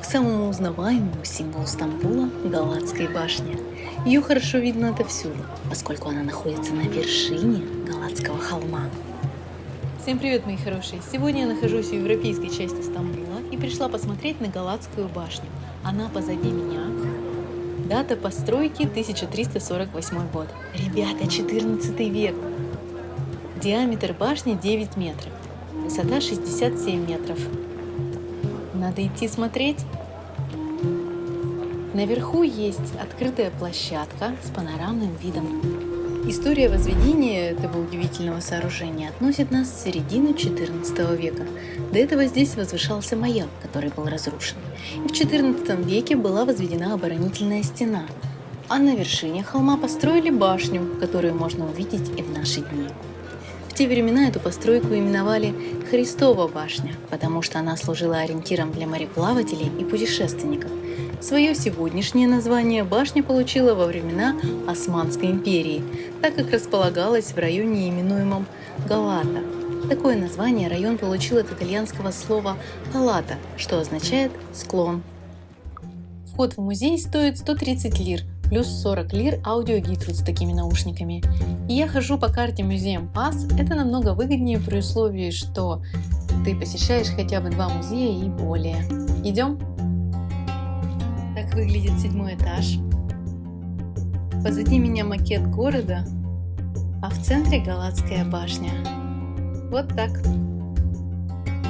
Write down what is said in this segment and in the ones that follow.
к самому узнаваемому символу Стамбула – Галатской башне. Ее хорошо видно отовсюду, поскольку она находится на вершине Галатского холма. Всем привет, мои хорошие! Сегодня я нахожусь в европейской части Стамбула и пришла посмотреть на Галатскую башню. Она позади меня. Дата постройки 1348 год. Ребята, 14 век. Диаметр башни 9 метров. Высота 67 метров. Надо идти смотреть. Наверху есть открытая площадка с панорамным видом. История возведения этого удивительного сооружения относит нас в середину XIV века. До этого здесь возвышался маяк, который был разрушен. И в XIV веке была возведена оборонительная стена. А на вершине холма построили башню, которую можно увидеть и в наши дни. В те времена эту постройку именовали Христова башня, потому что она служила ориентиром для мореплавателей и путешественников. Свое сегодняшнее название башня получила во времена Османской империи, так как располагалась в районе, именуемом Галата. Такое название район получил от итальянского слова «галата», что означает «склон». Вход в музей стоит 130 лир, плюс 40 лир аудиогид с такими наушниками. И я хожу по карте Museum Pass, это намного выгоднее при условии, что ты посещаешь хотя бы 2 музея и более. Идем? Так выглядит 7-й этаж. Позади меня макет города, а в центре Галатская башня. Вот так.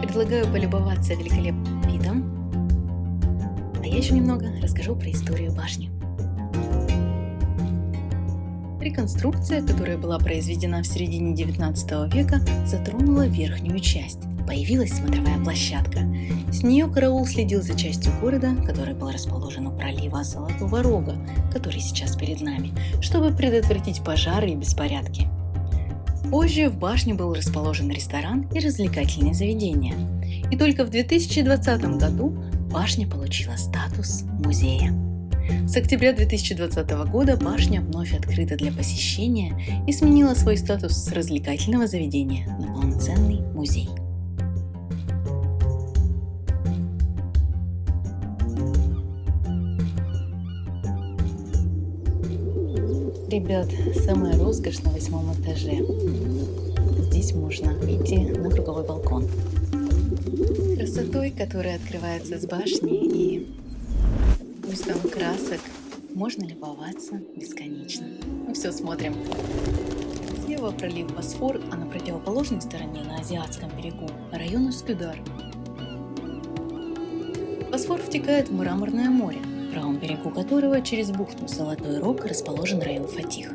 Предлагаю полюбоваться великолепным видом. А я еще немного расскажу про историю башни. Реконструкция, которая была произведена в середине XIX века, затронула верхнюю часть. Появилась смотровая площадка. С нее караул следил за частью города, который был расположен у пролива Золотого Рога, который сейчас перед нами, чтобы предотвратить пожары и беспорядки. Позже в башне был расположен ресторан и развлекательные заведения. И только в 2020 году башня получила статус музея. С октября 2020 года башня вновь открыта для посещения и сменила свой статус с развлекательного заведения на полноценный музей. Ребят, самая роскошь на 8-м этаже. Здесь можно выйти на круговой балкон. Красотой, которая открывается с башни, и вкусом красок можно любоваться бесконечно. Ну все, смотрим. Слева пролив Босфор, а на противоположной стороне, на азиатском берегу, район Üsküdar. Босфор втекает в Мраморное море, в правом берегу которого через бухту Золотой Рог расположен район Фатих.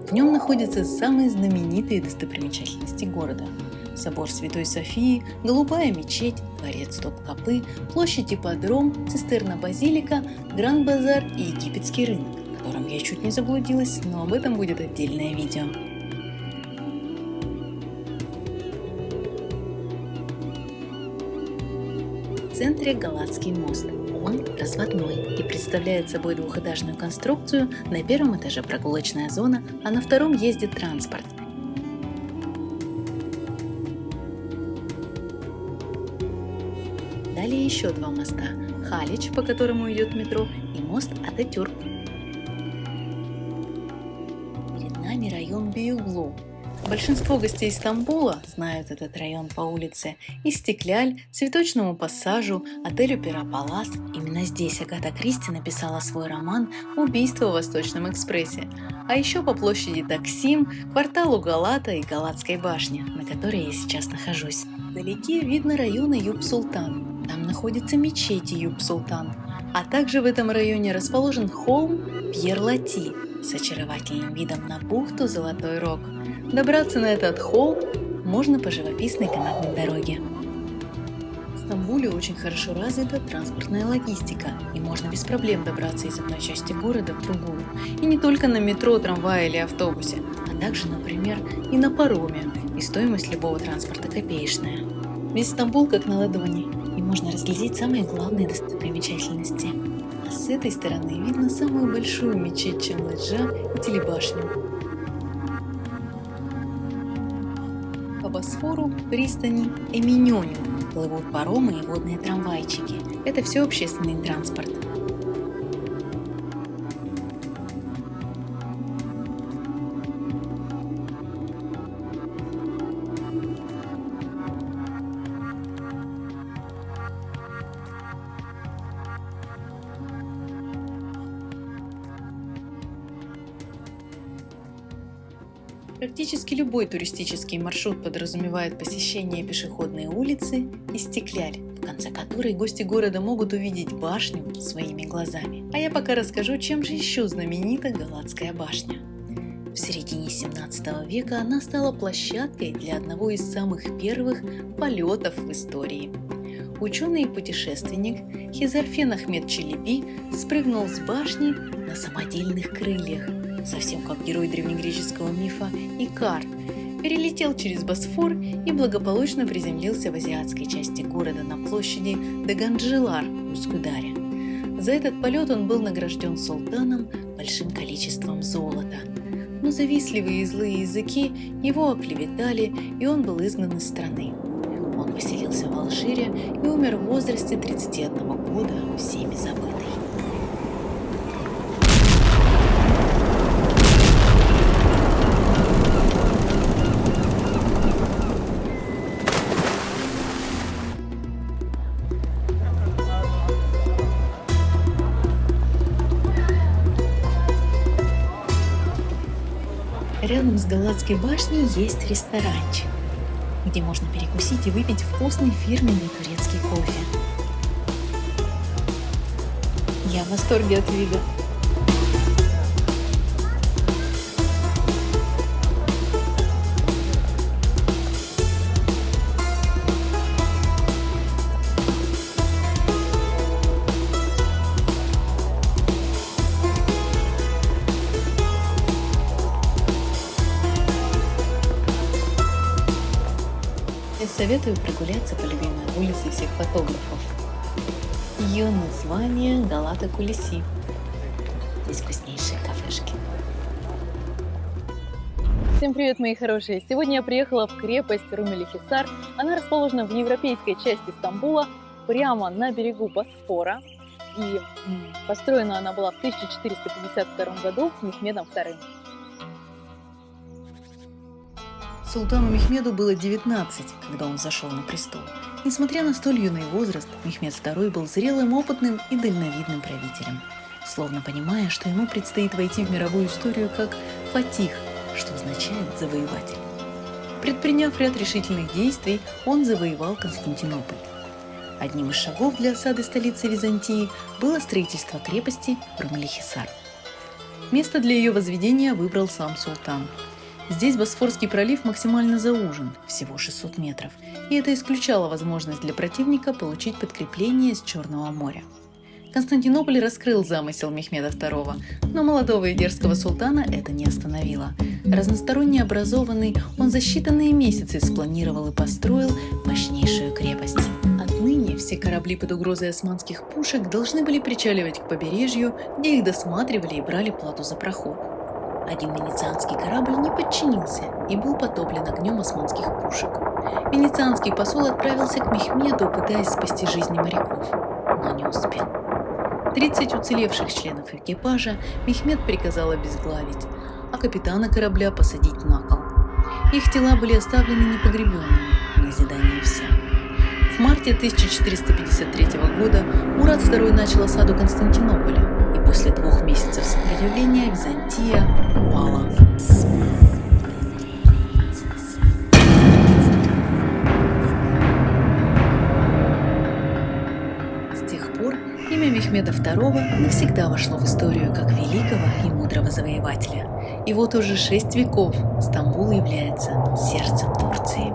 В нем находятся самые знаменитые достопримечательности города. Собор Святой Софии, Голубая мечеть, дворец Топкапы, площадь Ипподром, цистерна-базилика, Гранд-базар и египетский рынок, в котором я чуть не заблудилась, но об этом будет отдельное видео. В центре Галатский мост. Он разводной и представляет собой двухэтажную конструкцию. На 1-м этаже прогулочная зона, а на 2-м ездит транспорт. Далее еще 2 моста – Халич, по которому идет метро, и мост Ататюрк. Перед нами район Бейоглу. Большинство гостей Стамбула знают этот район по улице Истекляль, Цветочному пассажу, отелю Пирополас. Именно здесь Агата Кристи написала свой роман «Убийство в Восточном экспрессе». А еще по площади Таксим, кварталу Галата и Галатской башне, на которой я сейчас нахожусь. Вдалеке видно район Eyüp-Sultan. Там находится мечеть Eyüp-Sultan. А также в этом районе расположен холм Пьер-Лати с очаровательным видом на бухту Золотой Рог. Добраться на этот холм можно по живописной канатной дороге. В Стамбуле очень хорошо развита транспортная логистика, и можно без проблем добраться из одной части города в другую. И не только на метро, трамвае или автобусе, а также, например, и на пароме, и стоимость любого транспорта копеечная. Весь Стамбул как на ладони, и можно разглядеть самые главные достопримечательности. А с этой стороны видно самую большую мечеть Чамлыджа и телебашню. По Босфору пристани Эминёню плывут паромы и водные трамвайчики. Это все общественный транспорт. Практически любой туристический маршрут подразумевает посещение пешеходной улицы и Стеклярь, в конце которой гости города могут увидеть башню своими глазами. А я пока расскажу, чем же еще знаменита Галатская башня. В середине 17 века она стала площадкой для одного из самых первых полетов в истории. Ученый и путешественник Хизарфен Ахмед Челеби спрыгнул с башни на самодельных крыльях, совсем как герой древнегреческого мифа Икар, перелетел через Босфор и благополучно приземлился в азиатской части города на площади Даганджелар в Üsküdar'е. За этот полет он был награжден султаном большим количеством золота. Но завистливые и злые языки его оклеветали, и он был изгнан из страны. Он поселился в Алжире и умер в возрасте 31 года, всеми забытый. Рядом с Галатской башней есть ресторанчик, где можно перекусить и выпить вкусный фирменный турецкий кофе. Я в восторге от вида. Я советую прогуляться по любимой улице всех фотографов. Ее название Галата Кулиси. Здесь вкуснейшие кафешки. Всем привет, мои хорошие! Сегодня я приехала в крепость Румели-Хисар. Она расположена в европейской части Стамбула, прямо на берегу Босфора. И построена она была в 1452 году Мехмедом II. Султану Мехмеду было 19, когда он взошел на престол. Несмотря на столь юный возраст, Мехмед II был зрелым, опытным и дальновидным правителем, словно понимая, что ему предстоит войти в мировую историю как фатих, что означает «завоеватель». Предприняв ряд решительных действий, он завоевал Константинополь. Одним из шагов для осады столицы Византии было строительство крепости Румели-Хисар. Место для ее возведения выбрал сам султан. Здесь Босфорский пролив максимально заужен, всего 600 метров, и это исключало возможность для противника получить подкрепление с Черного моря. Константинополь раскрыл замысел Мехмеда II, но молодого и дерзкого султана это не остановило. Разносторонне образованный, он за считанные месяцы спланировал и построил мощнейшую крепость. Отныне все корабли под угрозой османских пушек должны были причаливать к побережью, где их досматривали и брали плату за проход. Один венецианский корабль не подчинился и был потоплен огнем османских пушек. Венецианский посол отправился к Мехмеду, пытаясь спасти жизни моряков, но не успел. 30 уцелевших членов экипажа Мехмед приказал обезглавить, а капитана корабля посадить на кол. Их тела были оставлены непогребенными, в назидание всем. В марте 1453 года Мурад II начал осаду Константинополя, и после 2 месяцев сопротивления Византия пала. С тех пор имя Мехмеда II навсегда вошло в историю как великого и мудрого завоевателя. И вот уже 6 веков Стамбул является сердцем Турции.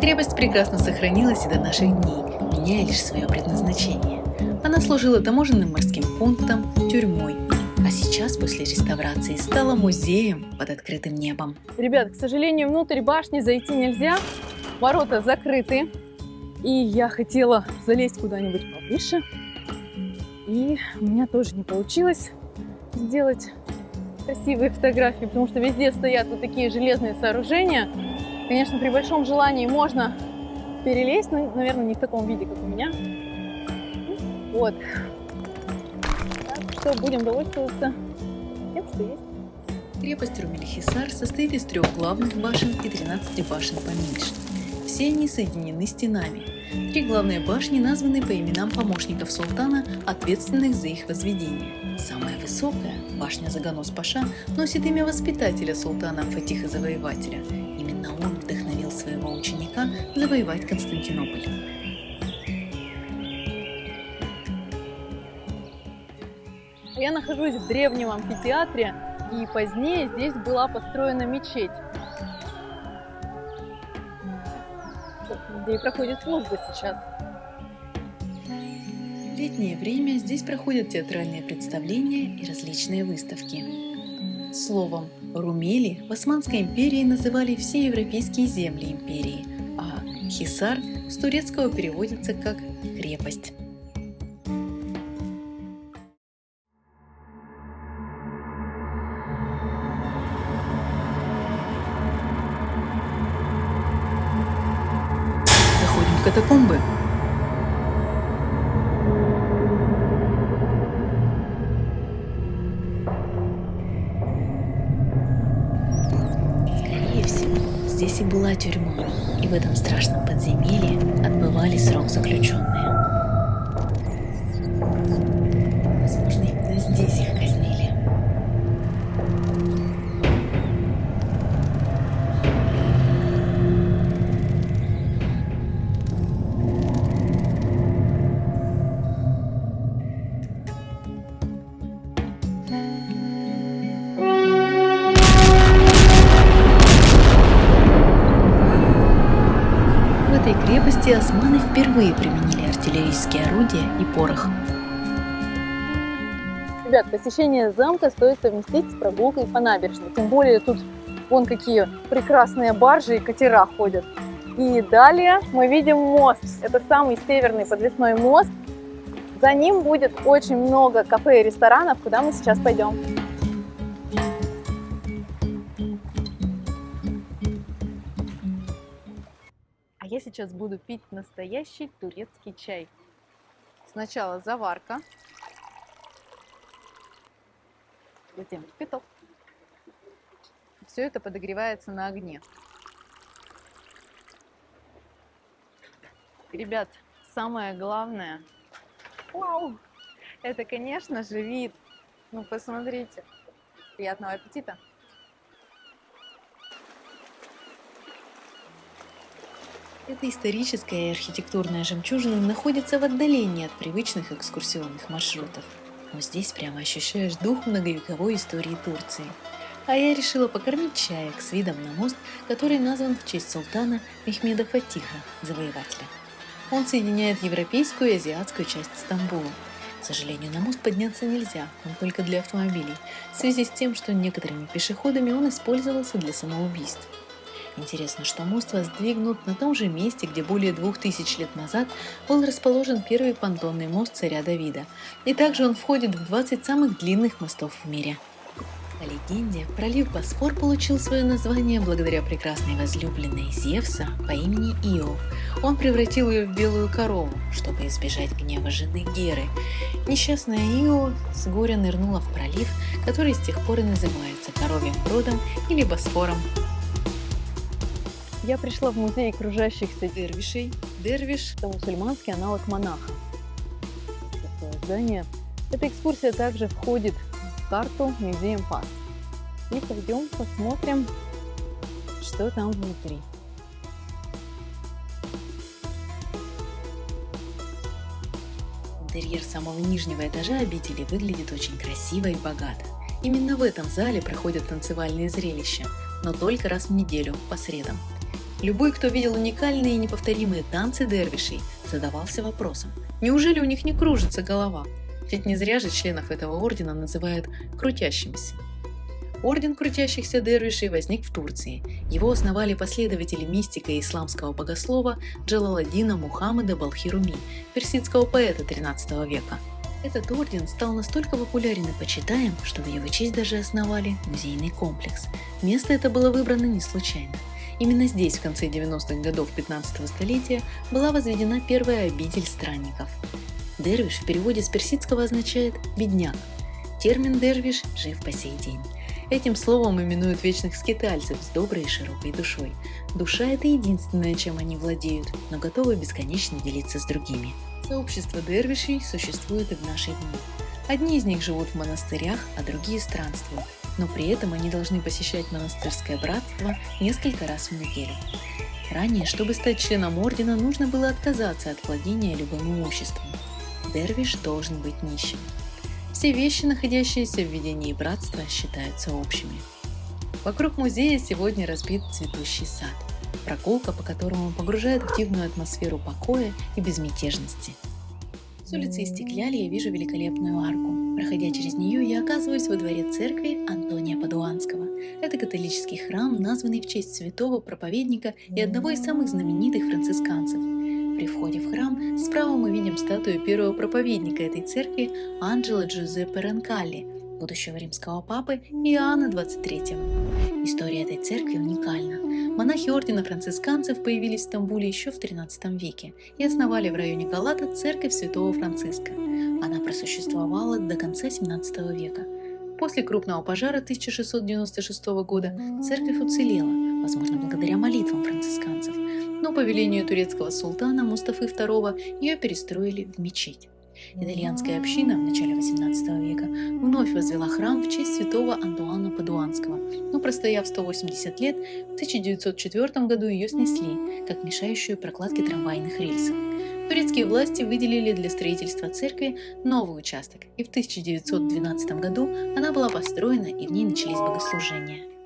Крепость прекрасно сохранилась и до наших дней, меняя лишь свое предназначение. Она служила таможенным морским пунктом, тюрьмой, а сейчас после реставрации стала музеем под открытым небом. Ребят, к сожалению, внутрь башни зайти нельзя, ворота закрыты, и я хотела залезть куда-нибудь повыше, и у меня тоже не получилось сделать красивые фотографии, потому что везде стоят вот такие железные сооружения, Конечно, при большом желании можно перелезть, но, наверное, не в таком виде, как у меня. Вот. Так что будем довольствоваться тем, что есть. Крепость Румель-Хисар состоит из 3 главных башен и 13 башен поменьше. Все они соединены стенами. 3 главные башни названы по именам помощников султана, ответственных за их возведение. Самая высокая, башня Заганос-Паша, носит имя воспитателя султана Фатиха-Завоевателя. Именно он вдохновил своего ученика завоевать Константинополь. Я нахожусь в древнем амфитеатре, и позднее здесь была построена мечеть, где и проходит служба сейчас. В летнее время здесь проходят театральные представления и различные выставки. Словом, Румели в Османской империи называли все европейские земли империи, а Хисар с турецкого переводится как «крепость». Заходим в катакомбы. Скорее всего, здесь и была тюрьма, и в этом страшном подземелье отбывали срок заключенные. Возможно, именно здесь их казнили. В этой крепости османы впервые применили артиллерийские орудия и порох. Ребят, посещение замка стоит совместить с прогулкой по набережной. Тем более тут вон какие прекрасные баржи и катера ходят. И далее мы видим мост. Это самый северный подвесной мост. За ним будет очень много кафе и ресторанов, куда мы сейчас пойдем. А я сейчас буду пить настоящий турецкий чай. Сначала заварка, затем кипяток. Все это подогревается на огне. Ребят, самое главное, вау, это, конечно же, вид. Ну, посмотрите. Приятного аппетита! Эта историческая и архитектурная жемчужина находится в отдалении от привычных экскурсионных маршрутов. Но здесь прямо ощущаешь дух многовековой истории Турции. А я решила покормить чаек с видом на мост, который назван в честь султана Мехмеда Фатиха, завоевателя. Он соединяет европейскую и азиатскую часть Стамбула. К сожалению, на мост подняться нельзя, он только для автомобилей, в связи с тем, что некоторыми пешеходами он использовался для самоубийств. Интересно, что мост воздвигнут на том же месте, где более 2000 лет назад был расположен первый понтонный мост царя Давида, и также он входит в 20 самых длинных мостов в мире. По легенде, пролив Босфор получил свое название благодаря прекрасной возлюбленной Зевса по имени Ио. Он превратил ее в белую корову, чтобы избежать гнева жены Геры. Несчастная Ио с горя нырнула в пролив, который с тех пор и называется Коровьим бродом или Босфором. Я пришла в музей кружащихся Дервишей. Дервиш – это мусульманский аналог монаха. Такое здание. Эта экскурсия также входит в карту Museum Pass. И пойдем посмотрим, что там внутри. Интерьер самого нижнего этажа обители выглядит очень красиво и богато. Именно в этом зале проходят танцевальные зрелища, но только раз в неделю, по средам. Любой, кто видел уникальные и неповторимые танцы дервишей, задавался вопросом, неужели у них не кружится голова? Ведь не зря же членов этого ордена называют крутящимися. Орден крутящихся дервишей возник в Турции. Его основали последователи мистика и исламского богослова Джалаладдина Мухаммада Балхи-Руми, персидского поэта XIII века. Этот орден стал настолько популярен и почитаем, что в его честь даже основали музейный комплекс. Место это было выбрано не случайно. Именно здесь в конце 90-х годов 15-го столетия была возведена первая обитель странников. Дервиш в переводе с персидского означает «бедняк». Термин «дервиш» жив по сей день. Этим словом именуют вечных скитальцев с доброй и широкой душой. Душа – это единственное, чем они владеют, но готовы бесконечно делиться с другими. Сообщество дервишей существует и в наши дни. Одни из них живут в монастырях, а другие странствуют, но при этом они должны посещать монастырское братство несколько раз в неделю. Ранее, чтобы стать членом ордена, нужно было отказаться от владения любым имуществом. Дервиш должен быть нищим. Все вещи, находящиеся в ведении братства, считаются общими. Вокруг музея сегодня разбит цветущий сад. Прогулка, по которому погружает в дивную атмосферу покоя и безмятежности. С улицы Истекляли я вижу великолепную арку. Проходя через нее, я оказываюсь во дворе церкви Антония Падуанского. Это католический храм, названный в честь святого проповедника и одного из самых знаменитых францисканцев. При входе в храм справа мы видим статую первого проповедника этой церкви Анджело Джузеппе Ронкалли, будущего римского папы Иоанна XXIII. История этой церкви уникальна. Монахи ордена францисканцев появились в Стамбуле еще в XIII веке и основали в районе Галата церковь святого Франциска. Она просуществовала до конца XVII века. После крупного пожара 1696 года церковь уцелела, возможно, благодаря молитвам францисканцев, но по велению турецкого султана Мустафы II ее перестроили в мечеть. Итальянская община в начале XVIII века вновь возвела храм в честь святого Антуана Падуанского, но простояв 180 лет, в 1904 году ее снесли, как мешающую прокладке трамвайных рельсов. Турецкие власти выделили для строительства церкви новый участок, и в 1912 году она была построена, и в ней начались богослужения.